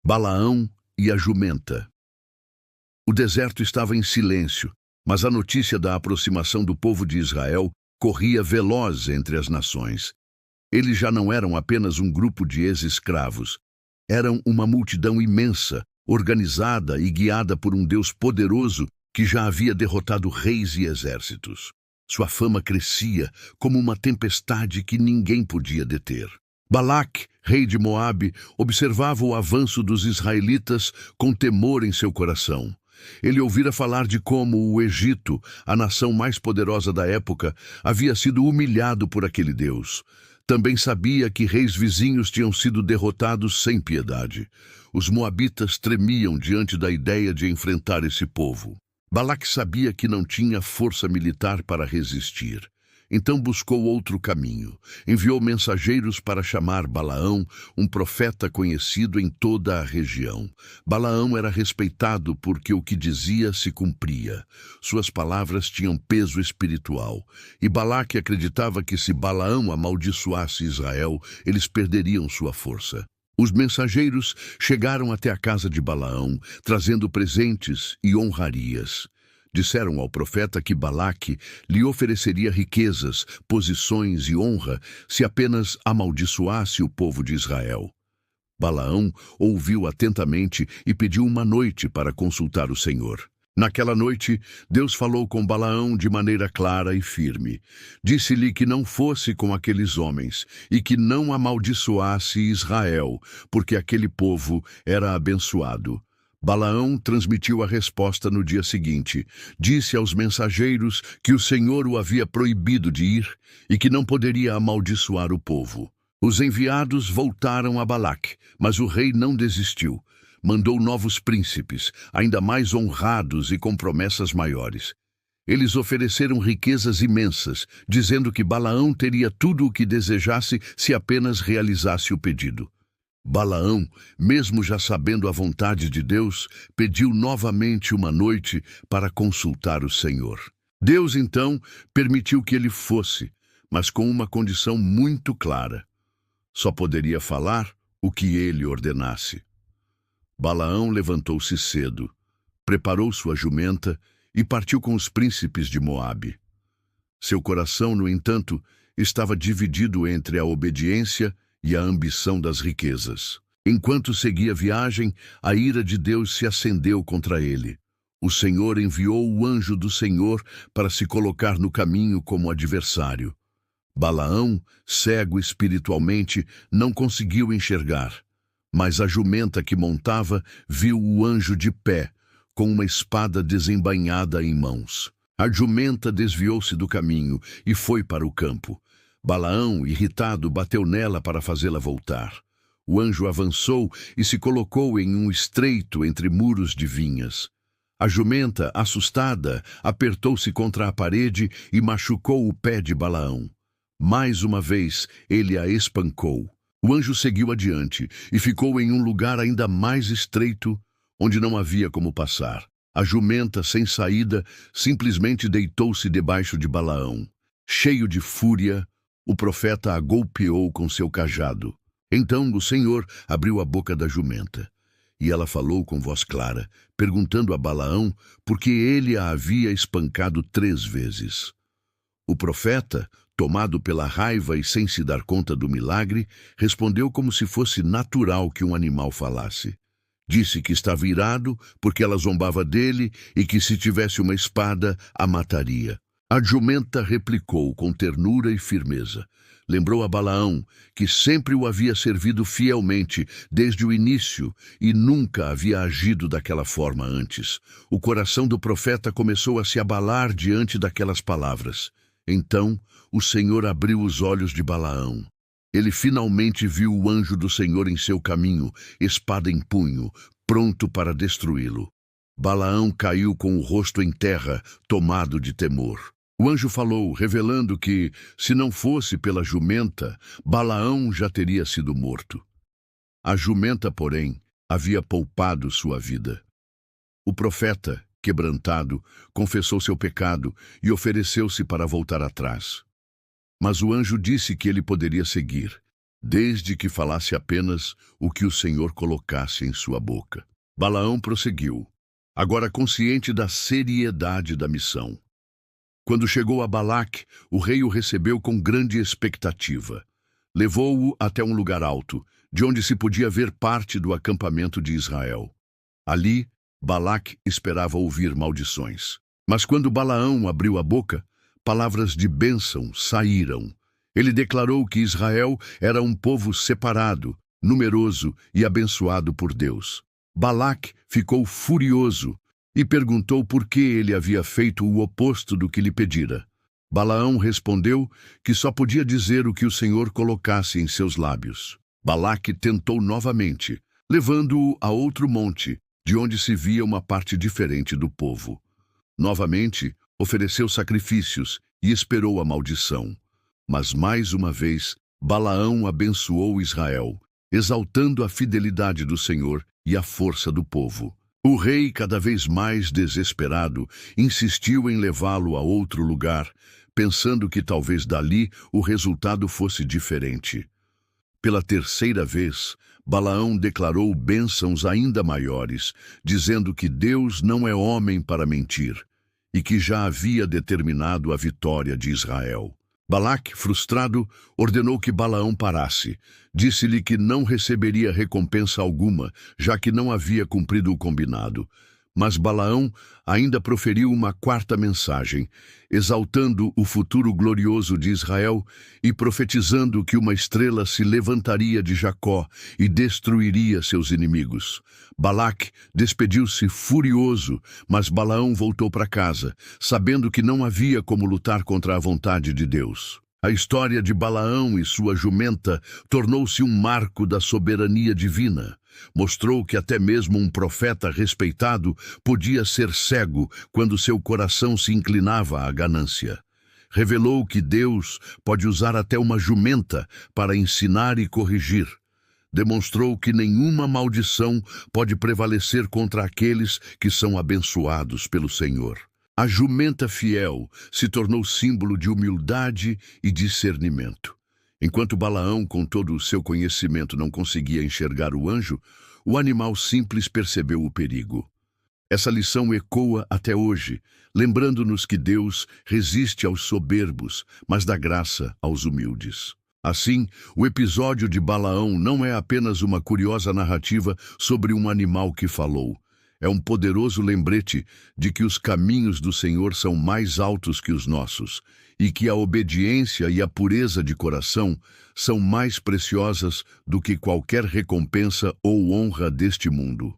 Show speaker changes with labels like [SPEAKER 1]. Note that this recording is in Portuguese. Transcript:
[SPEAKER 1] Balaão e a jumenta. O deserto estava em silêncio, mas a notícia da aproximação do povo de Israel corria veloz entre as nações. Eles já não eram apenas um grupo de ex-escravos. Eram uma multidão imensa, organizada e guiada por um Deus poderoso que já havia derrotado reis e exércitos. Sua fama crescia como uma tempestade que ninguém podia deter. Balaque, rei de Moabe, observava o avanço dos israelitas com temor em seu coração. Ele ouvira falar de como o Egito, a nação mais poderosa da época, havia sido humilhado por aquele Deus. Também sabia que reis vizinhos tinham sido derrotados sem piedade. Os moabitas tremiam diante da ideia de enfrentar esse povo. Balaque sabia que não tinha força militar para resistir. Então buscou outro caminho. Enviou mensageiros para chamar Balaão, um profeta conhecido em toda a região. Balaão era respeitado porque o que dizia se cumpria. Suas palavras tinham peso espiritual. E Balaque acreditava que se Balaão amaldiçoasse Israel, eles perderiam sua força. Os mensageiros chegaram até a casa de Balaão, trazendo presentes e honrarias. Disseram ao profeta que Balaque lhe ofereceria riquezas, posições e honra se apenas amaldiçoasse o povo de Israel. Balaão ouviu atentamente e pediu uma noite para consultar o Senhor. Naquela noite, Deus falou com Balaão de maneira clara e firme. Disse-lhe que não fosse com aqueles homens e que não amaldiçoasse Israel, porque aquele povo era abençoado. Balaão transmitiu a resposta no dia seguinte. Disse aos mensageiros que o Senhor o havia proibido de ir e que não poderia amaldiçoar o povo. Os enviados voltaram a Balaque, mas o rei não desistiu. Mandou novos príncipes, ainda mais honrados e com promessas maiores. Eles ofereceram riquezas imensas, dizendo que Balaão teria tudo o que desejasse se apenas realizasse o pedido. Balaão, mesmo já sabendo a vontade de Deus, pediu novamente uma noite para consultar o Senhor. Deus, então, permitiu que ele fosse, mas com uma condição muito clara. Só poderia falar o que ele ordenasse. Balaão levantou-se cedo, preparou sua jumenta e partiu com os príncipes de Moabe. Seu coração, no entanto, estava dividido entre a obediência e a ambição das riquezas. Enquanto seguia a viagem, a ira de Deus se acendeu contra ele. O Senhor enviou o anjo do Senhor para se colocar no caminho como adversário. Balaão, cego espiritualmente, não conseguiu enxergar. Mas a jumenta que montava viu o anjo de pé, com uma espada desembainhada em mãos. A jumenta desviou-se do caminho e foi para o campo. Balaão, irritado, bateu nela para fazê-la voltar. O anjo avançou e se colocou em um estreito entre muros de vinhas. A jumenta, assustada, apertou-se contra a parede e machucou o pé de Balaão. Mais uma vez, ele a espancou. O anjo seguiu adiante e ficou em um lugar ainda mais estreito, onde não havia como passar. A jumenta, sem saída, simplesmente deitou-se debaixo de Balaão. Cheio de fúria, o profeta a golpeou com seu cajado. Então o Senhor abriu a boca da jumenta, e ela falou com voz clara, perguntando a Balaão por que ele a havia espancado 3 vezes. O profeta, tomado pela raiva e sem se dar conta do milagre, respondeu como se fosse natural que um animal falasse. Disse que estava irado porque ela zombava dele e que se tivesse uma espada, a mataria. A jumenta replicou com ternura e firmeza. Lembrou a Balaão que sempre o havia servido fielmente desde o início e nunca havia agido daquela forma antes. O coração do profeta começou a se abalar diante daquelas palavras. Então, o Senhor abriu os olhos de Balaão. Ele finalmente viu o anjo do Senhor em seu caminho, espada em punho, pronto para destruí-lo. Balaão caiu com o rosto em terra, tomado de temor. O anjo falou, revelando que, se não fosse pela jumenta, Balaão já teria sido morto. A jumenta, porém, havia poupado sua vida. O profeta, quebrantado, confessou seu pecado e ofereceu-se para voltar atrás. Mas o anjo disse que ele poderia seguir, desde que falasse apenas o que o Senhor colocasse em sua boca. Balaão prosseguiu, agora consciente da seriedade da missão. Quando chegou a Balaque, o rei o recebeu com grande expectativa. Levou-o até um lugar alto, de onde se podia ver parte do acampamento de Israel. Ali, Balaque esperava ouvir maldições. Mas quando Balaão abriu a boca, palavras de bênção saíram. Ele declarou que Israel era um povo separado, numeroso e abençoado por Deus. Balaque ficou furioso e perguntou por que ele havia feito o oposto do que lhe pedira. Balaão respondeu que só podia dizer o que o Senhor colocasse em seus lábios. Balaque tentou novamente, levando-o a outro monte, de onde se via uma parte diferente do povo. Novamente, ofereceu sacrifícios e esperou a maldição. Mas mais uma vez, Balaão abençoou Israel, exaltando a fidelidade do Senhor e a força do povo. O rei, cada vez mais desesperado, insistiu em levá-lo a outro lugar, pensando que talvez dali o resultado fosse diferente. Pela terceira vez, Balaão declarou bênçãos ainda maiores, dizendo que Deus não é homem para mentir e que já havia determinado a vitória de Israel. Balaque, frustrado, ordenou que Balaão parasse. Disse-lhe que não receberia recompensa alguma, já que não havia cumprido o combinado. Mas Balaão ainda proferiu uma quarta mensagem, exaltando o futuro glorioso de Israel e profetizando que uma estrela se levantaria de Jacó e destruiria seus inimigos. Balaque despediu-se furioso, mas Balaão voltou para casa, sabendo que não havia como lutar contra a vontade de Deus. A história de Balaão e sua jumenta tornou-se um marco da soberania divina. Mostrou que até mesmo um profeta respeitado podia ser cego quando seu coração se inclinava à ganância. Revelou que Deus pode usar até uma jumenta para ensinar e corrigir. Demonstrou que nenhuma maldição pode prevalecer contra aqueles que são abençoados pelo Senhor. A jumenta fiel se tornou símbolo de humildade e discernimento. Enquanto Balaão, com todo o seu conhecimento, não conseguia enxergar o anjo, o animal simples percebeu o perigo. Essa lição ecoa até hoje, lembrando-nos que Deus resiste aos soberbos, mas dá graça aos humildes. Assim, o episódio de Balaão não é apenas uma curiosa narrativa sobre um animal que falou. É um poderoso lembrete de que os caminhos do Senhor são mais altos que os nossos e que a obediência e a pureza de coração são mais preciosas do que qualquer recompensa ou honra deste mundo.